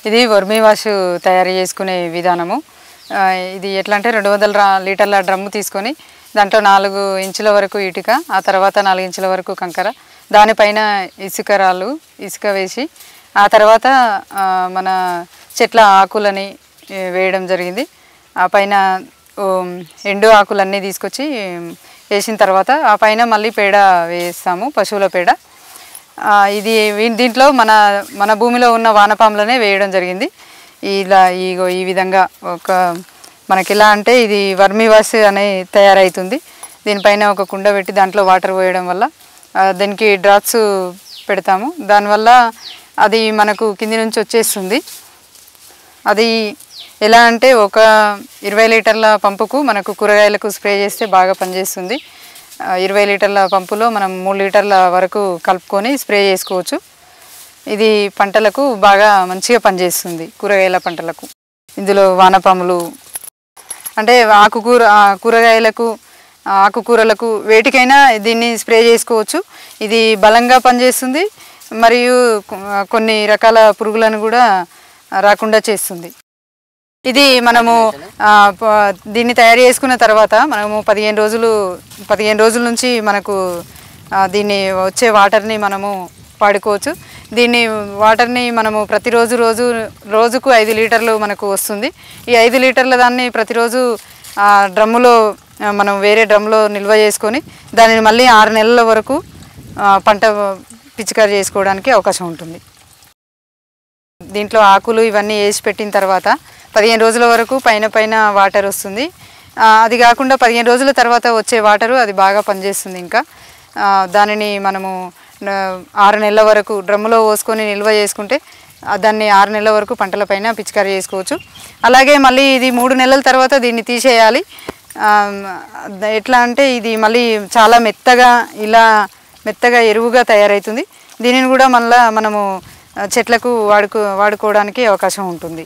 ఇది vermi wash తయారు చేసుకునే విధానము. ఇది ఎట్లా అంటే 200 లీటర్ల డ్రమ్ము తీసుకొని దాంట్లో 4 ఇంచుల వరకు ఇటుక, ఆ తర్వాత 4 ఇంచుల వరకు కంకర, దానిపైన ఇసుక వేసి ఆ తర్వాత మన చెట్ల ఆకులని వేయడం జరిగింది. ఆ పైన ఎండు ఆకులన్నీ తీసుకొచ్చి వేసిన తర్వాత ఆ పైన మళ్ళీ పేడ వేస్తాము, పశువుల పేడ. ఇది దీంట్లో మన భూమిలో ఉన్న వానపాములనే వేయడం జరిగింది. ఇలా ఈ విధంగా మనకి ఎలా అంటే ఇది వర్మీ వాష్ అనే తయారవుతుంది. దీనిపైన ఒక కుండ పెట్టి దాంట్లో వాటర్ పోయడం వల్ల దానికి డ్రాప్స్ పెడతాము. దానివల్ల అది మనకు కింది నుంచి వచ్చేస్తుంది. అది ఎలా అంటే ఒక 20 లీటర్ల పంపుకు మనకు కూరగాయలకు స్ప్రే చేస్తే బాగా పనిచేస్తుంది. 20 లీటర్ల పంపులో మనం 3 లీటర్ల వరకు కలుపుకొని స్ప్రే చేసుకోవచ్చు. ఇది పంటలకు బాగా మంచిగా పనిచేస్తుంది, కూరగాయల పంటలకు. ఇందులో వానపాములు అంటే కూరగాయలకు, ఆకుకూరలకు వేటికైనా దీన్ని స్ప్రే చేసుకోవచ్చు. ఇది బలంగా పనిచేస్తుంది మరియు కొన్ని రకాల పురుగులను కూడా రాకుండా చేస్తుంది. ఇది మనము దీన్ని తయారు చేసుకున్న తర్వాత మనము 15 రోజుల నుంచి మనకు దీన్ని వచ్చే వాటర్ని మనము వాడుకోవచ్చు. దీన్ని వాటర్ని మనము రోజుకు 5 లీటర్లు మనకు వస్తుంది. ఈ 5 లీటర్ల దాన్ని ప్రతిరోజు డ్రమ్ములో మనం వేరే డ్రమ్లో నిల్వ చేసుకొని దానిని మళ్ళీ 6 నెలల వరకు పంట పిచికారీ చేసుకోవడానికి అవకాశం ఉంటుంది. దీంట్లో ఆకులు ఇవన్నీ వేసి పెట్టిన తర్వాత 15 రోజుల వరకు పైన వాటర్ వస్తుంది. అది కాకుండా 15 రోజుల తర్వాత వచ్చే వాటరు అది బాగా పనిచేస్తుంది. ఇంకా దానిని మనము 6 నెలల వరకు డ్రమ్ములో పోసుకొని నిల్వ చేసుకుంటే దాన్ని 6 నెలల వరకు పంటలపైన పిచికారీ చేసుకోవచ్చు. అలాగే మళ్ళీ ఇది 3 నెలల తర్వాత దీన్ని తీసేయాలి. ఎట్లా అంటే ఇది మళ్ళీ చాలా మెత్తగా ఎరువుగా తయారవుతుంది. దీనిని కూడా మళ్ళీ మనము చెట్లకు వాడుకోవడానికి అవకాశం ఉంటుంది.